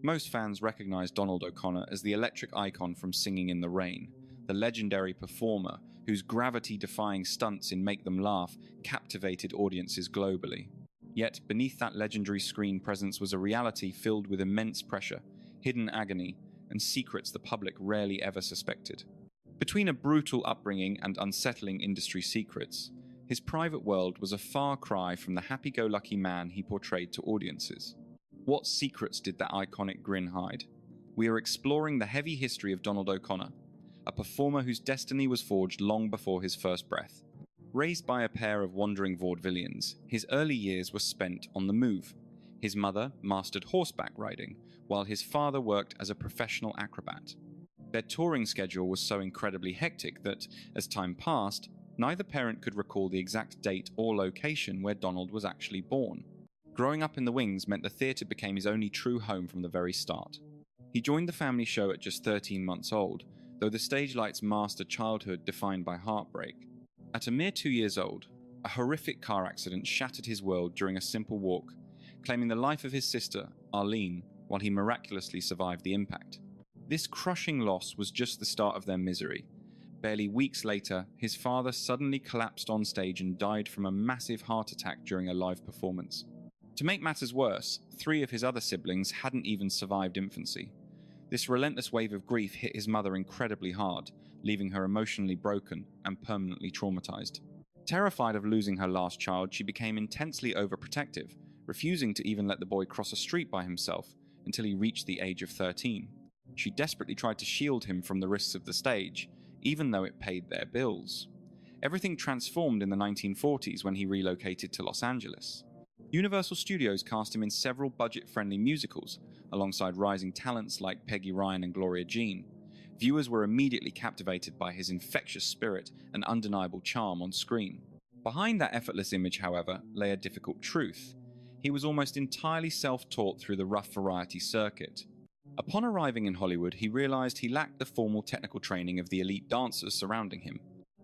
Most fans recognize Donald O'Connor as the electric icon from Singing in the Rain, the legendary performer whose gravity-defying stunts in Make Them Laugh captivated audiences globally. Yet, beneath that legendary screen presence was a reality filled with immense pressure, hidden agony, and secrets the public rarely ever suspected. Between a brutal upbringing and unsettling industry secrets, his private world was a far cry from the happy-go-lucky man he portrayed to audiences. What secrets did that iconic grin hide? We are exploring the heavy history of Donald O'Connor, a performer whose destiny was forged long before his first breath. Raised by a pair of wandering vaudevillians, his early years were spent on the move. His mother mastered horseback riding, while his father worked as a professional acrobat. Their touring schedule was so incredibly hectic that, as time passed, neither parent could recall the exact date or location where Donald was actually born. Growing up in the wings meant the theatre became his only true home from the very start. He joined the family show at just 13 months old, though the stage lights masked a childhood defined by heartbreak. At a mere 2 years old, a horrific car accident shattered his world during a simple walk, claiming the life of his sister, Arlene, while he miraculously survived the impact. This crushing loss was just the start of their misery. Barely weeks later, his father suddenly collapsed on stage and died from a massive heart attack during a live performance. To make matters worse, 3 of his other siblings hadn't even survived infancy. This relentless wave of grief hit his mother incredibly hard, leaving her emotionally broken and permanently traumatized. Terrified of losing her last child, she became intensely overprotective, refusing to even let the boy cross a street by himself until he reached the age of 13. She desperately tried to shield him from the risks of the stage, even though it paid their bills. Everything transformed in the 1940s when he relocated to Los Angeles. Universal Studios cast him in several budget-friendly musicals, alongside rising talents like Peggy Ryan and Gloria Jean. Viewers were immediately captivated by his infectious spirit and undeniable charm on screen. Behind that effortless image, however, lay a difficult truth. He was almost entirely self-taught through the rough variety circuit. Upon arriving in Hollywood, he realized he lacked the formal technical training of the elite dancers surrounding him.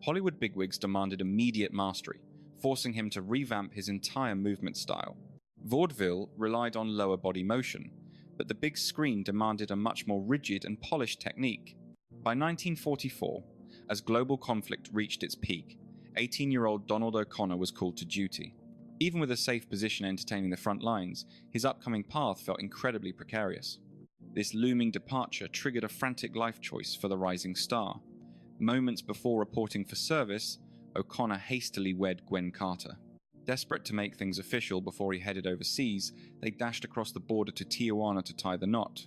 Hollywood bigwigs demanded immediate mastery, forcing him to revamp his entire movement style. Vaudeville relied on lower body motion, but the big screen demanded a much more rigid and polished technique. By 1944, as global conflict reached its peak, 18-year-old Donald O'Connor was called to duty. Even with a safe position entertaining the front lines, his upcoming path felt incredibly precarious. This looming departure triggered a frantic life choice for the rising star. Moments before reporting for service, O'Connor hastily wed Gwen Carter. Desperate to make things official before he headed overseas, they dashed across the border to Tijuana to tie the knot.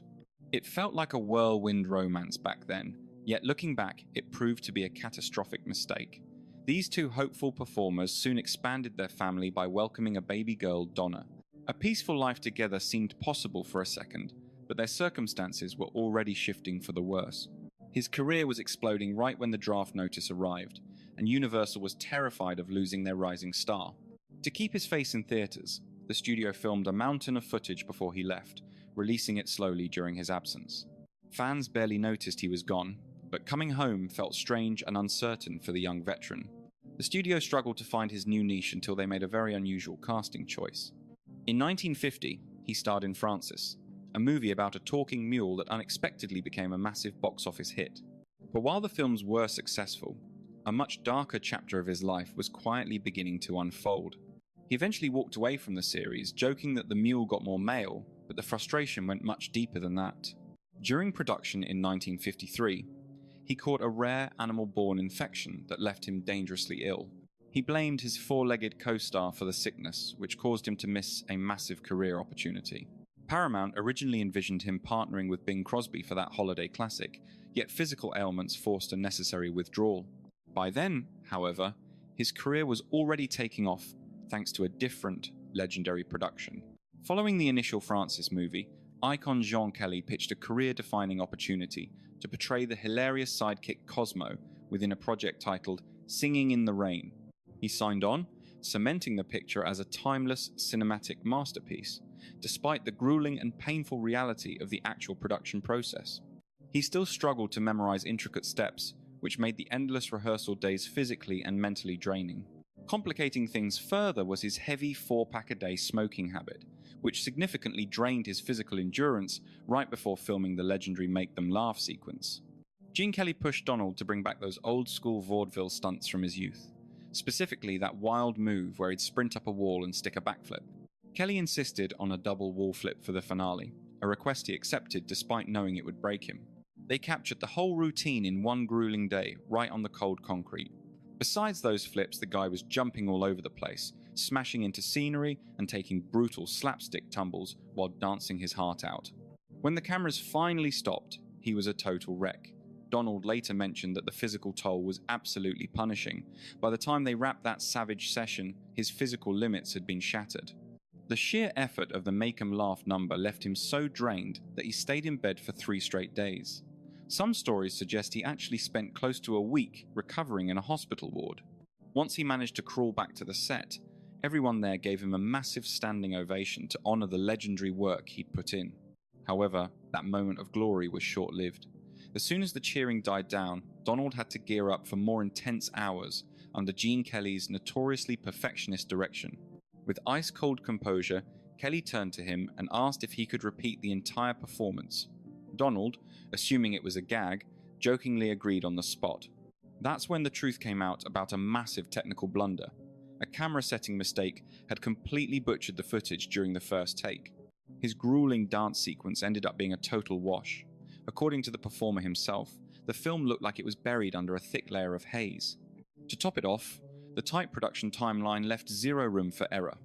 It felt like a whirlwind romance back then, yet looking back, it proved to be a catastrophic mistake. These 2 hopeful performers soon expanded their family by welcoming a baby girl, Donna. A peaceful life together seemed possible for a second, but their circumstances were already shifting for the worse. His career was exploding right when the draft notice arrived, and Universal was terrified of losing their rising star. To keep his face in theaters, the studio filmed a mountain of footage before he left, releasing it slowly during his absence. Fans barely noticed he was gone, but coming home felt strange and uncertain for the young veteran. The studio struggled to find his new niche until they made a very unusual casting choice. In 1950, he starred in Francis, a movie about a talking mule that unexpectedly became a massive box office hit. But while the films were successful, a much darker chapter of his life was quietly beginning to unfold. He eventually walked away from the series, joking that the mule got more mail, but the frustration went much deeper than that. During production in 1953, he caught a rare animal-borne infection that left him dangerously ill. He blamed his 4-legged co-star for the sickness, which caused him to miss a massive career opportunity. Paramount originally envisioned him partnering with Bing Crosby for that holiday classic, yet physical ailments forced a necessary withdrawal. By then, however, his career was already taking off thanks to a different, legendary production. Following the initial Francis movie, icon Jean Kelly pitched a career-defining opportunity to portray the hilarious sidekick Cosmo within a project titled Singing in the Rain. He signed on, cementing the picture as a timeless cinematic masterpiece, despite the grueling and painful reality of the actual production process. He still struggled to memorize intricate steps, which made the endless rehearsal days physically and mentally draining. Complicating things further was his heavy 4-pack-a-day smoking habit, which significantly drained his physical endurance right before filming the legendary Make Them Laugh sequence. Gene Kelly pushed Donald to bring back those old-school vaudeville stunts from his youth, specifically that wild move where he'd sprint up a wall and stick a backflip. Kelly insisted on a double wall flip for the finale, a request he accepted despite knowing it would break him. They captured the whole routine in one grueling day, right on the cold concrete. Besides those flips, the guy was jumping all over the place, smashing into scenery and taking brutal slapstick tumbles while dancing his heart out. When the cameras finally stopped, he was a total wreck. Donald later mentioned that the physical toll was absolutely punishing. By the time they wrapped that savage session, his physical limits had been shattered. The sheer effort of the Make 'em Laugh number left him so drained that he stayed in bed for 3 straight days. Some stories suggest he actually spent close to a week recovering in a hospital ward. Once he managed to crawl back to the set, everyone there gave him a massive standing ovation to honor the legendary work he'd put in. However, that moment of glory was short-lived. As soon as the cheering died down, Donald had to gear up for more intense hours under Gene Kelly's notoriously perfectionist direction. With ice-cold composure, Kelly turned to him and asked if he could repeat the entire performance. Donald, assuming it was a gag, jokingly agreed on the spot. That's when the truth came out about a massive technical blunder. A camera setting mistake had completely butchered the footage during the first take. His grueling dance sequence ended up being a total wash. According to the performer himself, the film looked like it was buried under a thick layer of haze. To top it off, the tight production timeline left zero room for error.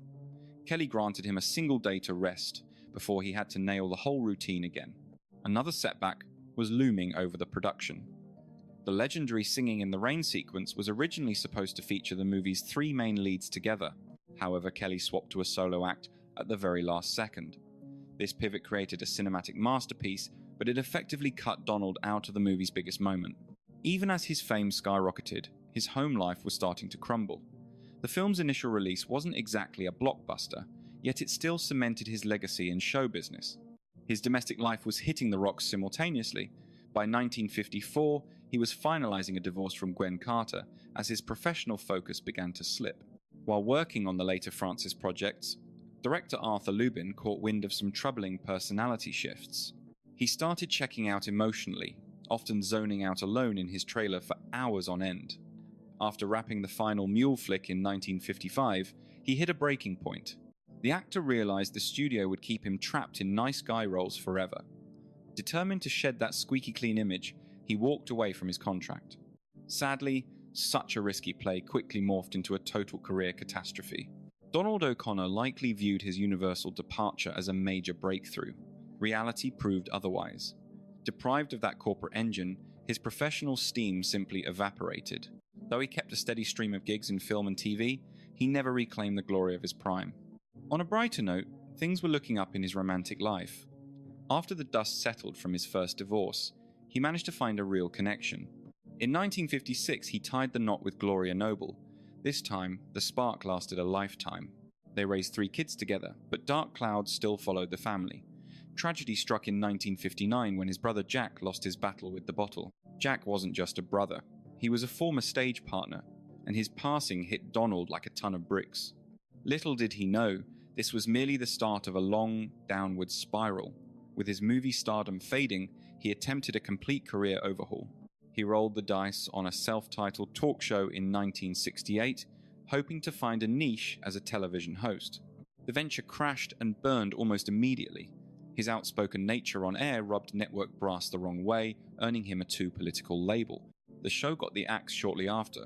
Kelly granted him a single day to rest before he had to nail the whole routine again. Another setback was looming over the production. The legendary Singing in the Rain sequence was originally supposed to feature the movie's 3 main leads together. However, Kelly swapped to a solo act at the very last second. This pivot created a cinematic masterpiece, but it effectively cut Donald out of the movie's biggest moment. Even as his fame skyrocketed, his home life was starting to crumble. The film's initial release wasn't exactly a blockbuster, yet it still cemented his legacy in show business. His domestic life was hitting the rocks simultaneously. By 1954, he was finalizing a divorce from Gwen Carter as his professional focus began to slip. While working on the later Francis projects, director Arthur Lubin caught wind of some troubling personality shifts. He started checking out emotionally, often zoning out alone in his trailer for hours on end. After wrapping the final Mule flick in 1955, he hit a breaking point. The actor realized the studio would keep him trapped in nice guy roles forever. Determined to shed that squeaky clean image, he walked away from his contract. Sadly, such a risky play quickly morphed into a total career catastrophe. Donald O'Connor likely viewed his Universal departure as a major breakthrough. Reality proved otherwise. Deprived of that corporate engine, his professional steam simply evaporated. Though he kept a steady stream of gigs in film and TV, he never reclaimed the glory of his prime. On a brighter note, things were looking up in his romantic life. After the dust settled from his first divorce, he managed to find a real connection. In 1956, he tied the knot with Gloria Noble. This time, the spark lasted a lifetime. They raised 3 kids together, but dark clouds still followed the family. Tragedy struck in 1959 when his brother Jack lost his battle with the bottle. Jack wasn't just a brother. He was a former stage partner, and his passing hit Donald like a ton of bricks. Little did he know, this was merely the start of a long, downward spiral. With his movie stardom fading, he attempted a complete career overhaul. He rolled the dice on a self-titled talk show in 1968, hoping to find a niche as a television host. The venture crashed and burned almost immediately. His outspoken nature on air rubbed network brass the wrong way, earning him a too political label. The show got the axe shortly after.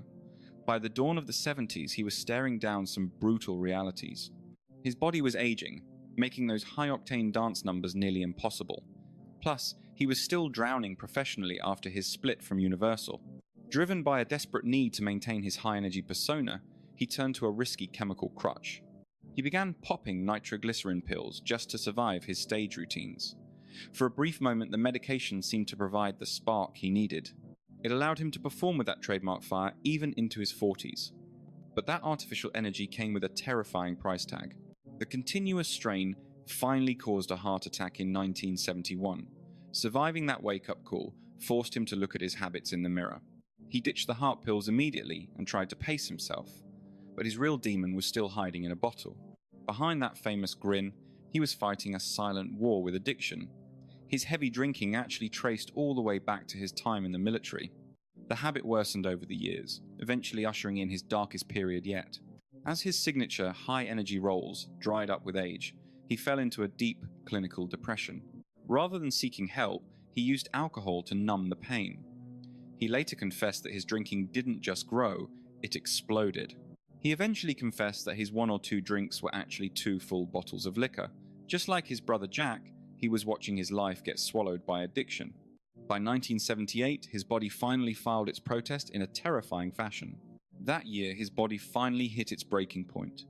By the dawn of the 70s, he was staring down some brutal realities. His body was aging, making those high-octane dance numbers nearly impossible. Plus, he was still drowning professionally after his split from Universal. Driven by a desperate need to maintain his high-energy persona, he turned to a risky chemical crutch. He began popping nitroglycerin pills just to survive his stage routines. For a brief moment, the medication seemed to provide the spark he needed. It allowed him to perform with that trademark fire even into his 40s. But that artificial energy came with a terrifying price tag. The continuous strain finally caused a heart attack in 1971. Surviving that wake-up call forced him to look at his habits in the mirror. He ditched the heart pills immediately and tried to pace himself. But his real demon was still hiding in a bottle. Behind that famous grin, He was fighting a silent war with addiction. His heavy drinking actually traced all the way back to his time in the military. The habit worsened over the years, eventually ushering in his darkest period yet. As his signature high-energy roles dried up with age, he fell into a deep clinical depression. Rather than seeking help, he used alcohol to numb the pain. He later confessed that his drinking didn't just grow, it exploded. He eventually confessed that his 1 or 2 drinks were actually 2 full bottles of liquor. Just like his brother Jack, he was watching his life get swallowed by addiction. By 1978, his body finally filed its protest in a terrifying fashion. That year, his body finally hit its breaking point.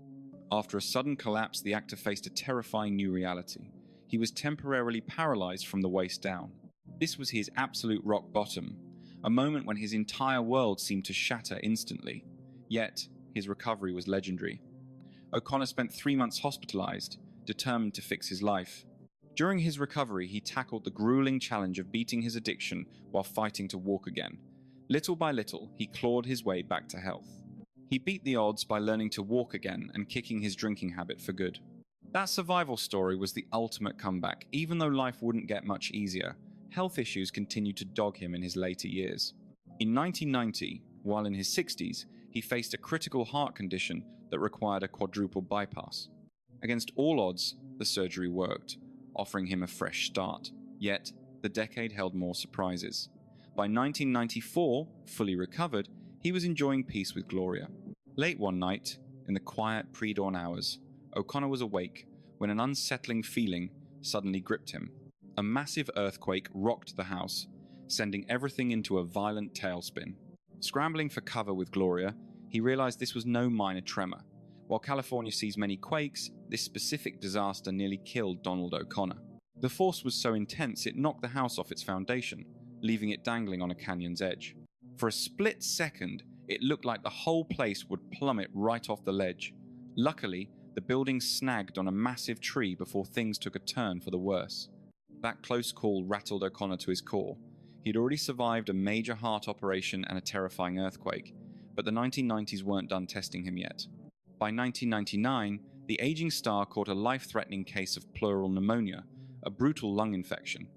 After a sudden collapse, the actor faced a terrifying new reality. He was temporarily paralyzed from the waist down. This was his absolute rock bottom, a moment when his entire world seemed to shatter instantly. Yet, his recovery was legendary. O'Connor spent 3 months hospitalized, determined to fix his life. During his recovery, he tackled the grueling challenge of beating his addiction while fighting to walk again. Little by little, he clawed his way back to health. He beat the odds by learning to walk again and kicking his drinking habit for good. That survival story was the ultimate comeback. Even though life wouldn't get much easier, health issues continued to dog him in his later years. In 1990, while in his 60s, he faced a critical heart condition that required a quadruple bypass. Against all odds, the surgery worked, offering him a fresh start. Yet, the decade held more surprises. By 1994, fully recovered, he was enjoying peace with Gloria. Late one night, in the quiet pre-dawn hours, O'Connor was awake when an unsettling feeling suddenly gripped him. A massive earthquake rocked the house, sending everything into a violent tailspin. Scrambling for cover with Gloria, he realized this was no minor tremor. While California sees many quakes, this specific disaster nearly killed Donald O'Connor. The force was so intense it knocked the house off its foundation, leaving it dangling on a canyon's edge. For a split second, it looked like the whole place would plummet right off the ledge. Luckily, the building snagged on a massive tree before things took a turn for the worse. That close call rattled O'Connor to his core. He'd already survived a major heart operation and a terrifying earthquake, but the 1990s weren't done testing him yet. By 1999, the aging star caught a life-threatening case of pleural pneumonia, a brutal lung infection.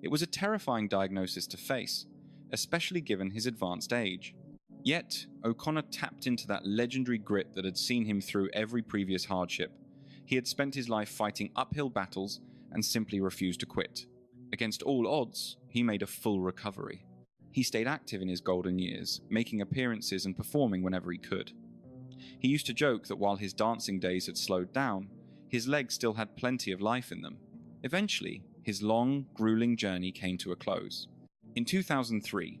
It was a terrifying diagnosis to face, especially given his advanced age. Yet, O'Connor tapped into that legendary grit that had seen him through every previous hardship. He had spent his life fighting uphill battles and simply refused to quit. Against all odds, he made a full recovery. He stayed active in his golden years, making appearances and performing whenever he could. He used to joke that while his dancing days had slowed down, his legs still had plenty of life in them. Eventually, his long, grueling journey came to a close. In 2003,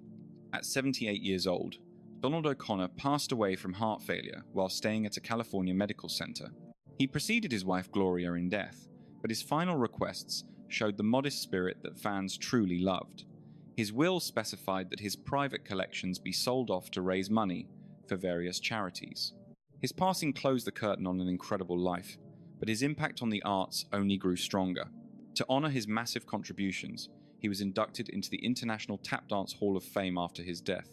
at 78 years old, Donald O'Connor passed away from heart failure while staying at a California medical center. He preceded his wife Gloria in death, but his final requests showed the modest spirit that fans truly loved. His will specified that his private collections be sold off to raise money for various charities. His passing closed the curtain on an incredible life, but his impact on the arts only grew stronger. To honor his massive contributions, he was inducted into the International Tap Dance Hall of Fame after his death.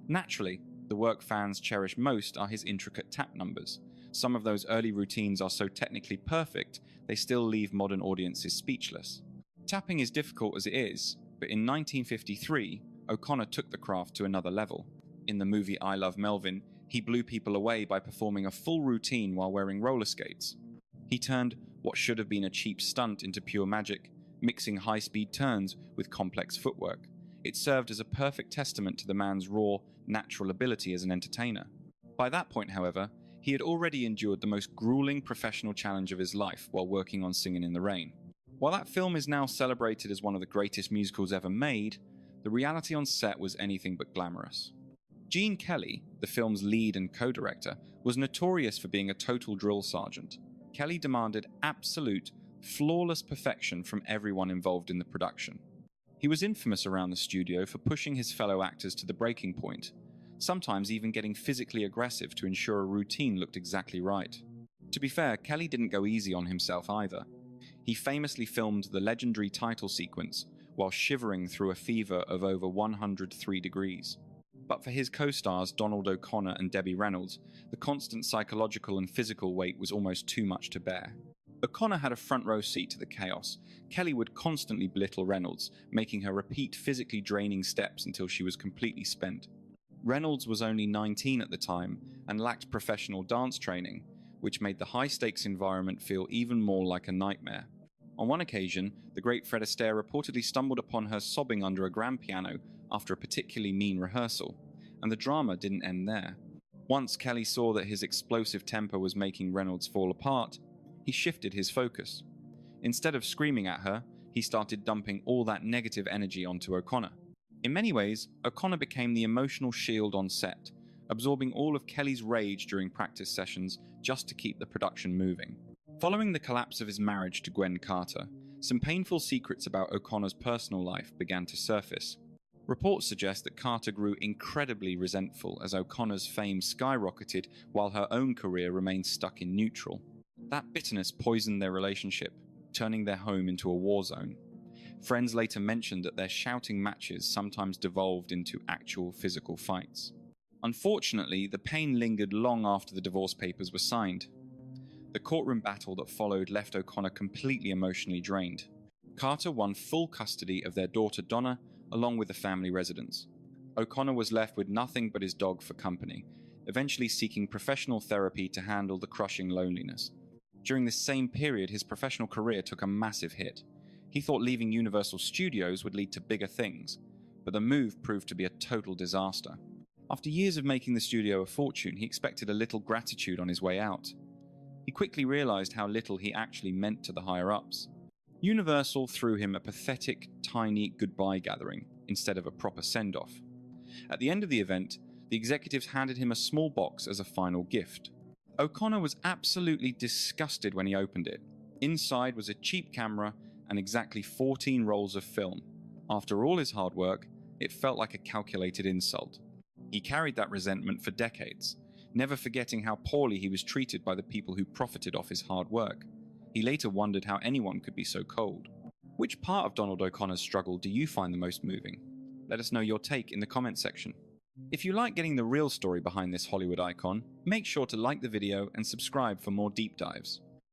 Naturally, the work fans cherish most are his intricate tap numbers. Some of those early routines are so technically perfect, they still leave modern audiences speechless. Tapping is difficult as it is, but in 1953, O'Connor took the craft to another level. In the movie I Love Melvin, he blew people away by performing a full routine while wearing roller skates. He turned what should have been a cheap stunt into pure magic, mixing high-speed turns with complex footwork. It served as a perfect testament to the man's raw, natural ability as an entertainer. By that point, however, he had already endured the most grueling professional challenge of his life while working on Singin' in the Rain. While that film is now celebrated as one of the greatest musicals ever made, the reality on set was anything but glamorous. Gene Kelly, the film's lead and co-director, was notorious for being a total drill sergeant. Kelly demanded absolute, flawless perfection from everyone involved in the production. He was infamous around the studio for pushing his fellow actors to the breaking point, sometimes even getting physically aggressive to ensure a routine looked exactly right. To be fair, Kelly didn't go easy on himself either. He famously filmed the legendary title sequence while shivering through a fever of over 103 degrees. But for his co-stars Donald O'Connor and Debbie Reynolds, the constant psychological and physical weight was almost too much to bear. O'Connor had a front row seat to the chaos. Kelly would constantly belittle Reynolds, making her repeat physically draining steps until she was completely spent. Reynolds was only 19 at the time and lacked professional dance training, which made the high-stakes environment feel even more like a nightmare. On one occasion, the great Fred Astaire reportedly stumbled upon her sobbing under a grand piano after a particularly mean rehearsal, and the drama didn't end there. Once Kelly saw that his explosive temper was making Reynolds fall apart, he shifted his focus. Instead of screaming at her, he started dumping all that negative energy onto O'Connor. In many ways, O'Connor became the emotional shield on set, absorbing all of Kelly's rage during practice sessions just to keep the production moving. Following the collapse of his marriage to Gwen Carter, some painful secrets about O'Connor's personal life began to surface. Reports suggest that Carter grew incredibly resentful as O'Connor's fame skyrocketed while her own career remained stuck in neutral. That bitterness poisoned their relationship, turning their home into a war zone. Friends later mentioned that their shouting matches sometimes devolved into actual physical fights. Unfortunately, the pain lingered long after the divorce papers were signed. The courtroom battle that followed left O'Connor completely emotionally drained. Carter won full custody of their daughter Donna, along with the family residence. O'Connor was left with nothing but his dog for company, eventually seeking professional therapy to handle the crushing loneliness. During this same period, his professional career took a massive hit. He thought leaving Universal Studios would lead to bigger things, but the move proved to be a total disaster. After years of making the studio a fortune, he expected a little gratitude on his way out. He quickly realized how little he actually meant to the higher-ups. Universal threw him a pathetic, tiny goodbye gathering instead of a proper send-off. At the end of the event, the executives handed him a small box as a final gift. O'Connor was absolutely disgusted when he opened it. Inside was a cheap camera and exactly 14 rolls of film. After all his hard work, it felt like a calculated insult. He carried that resentment for decades, never forgetting how poorly he was treated by the people who profited off his hard work. He later wondered how anyone could be so cold. Which part of Donald O'Connor's struggle do you find the most moving? Let us know your take in the comment section. If you like getting the real story behind this Hollywood icon, make sure to like the video and subscribe for more deep dives.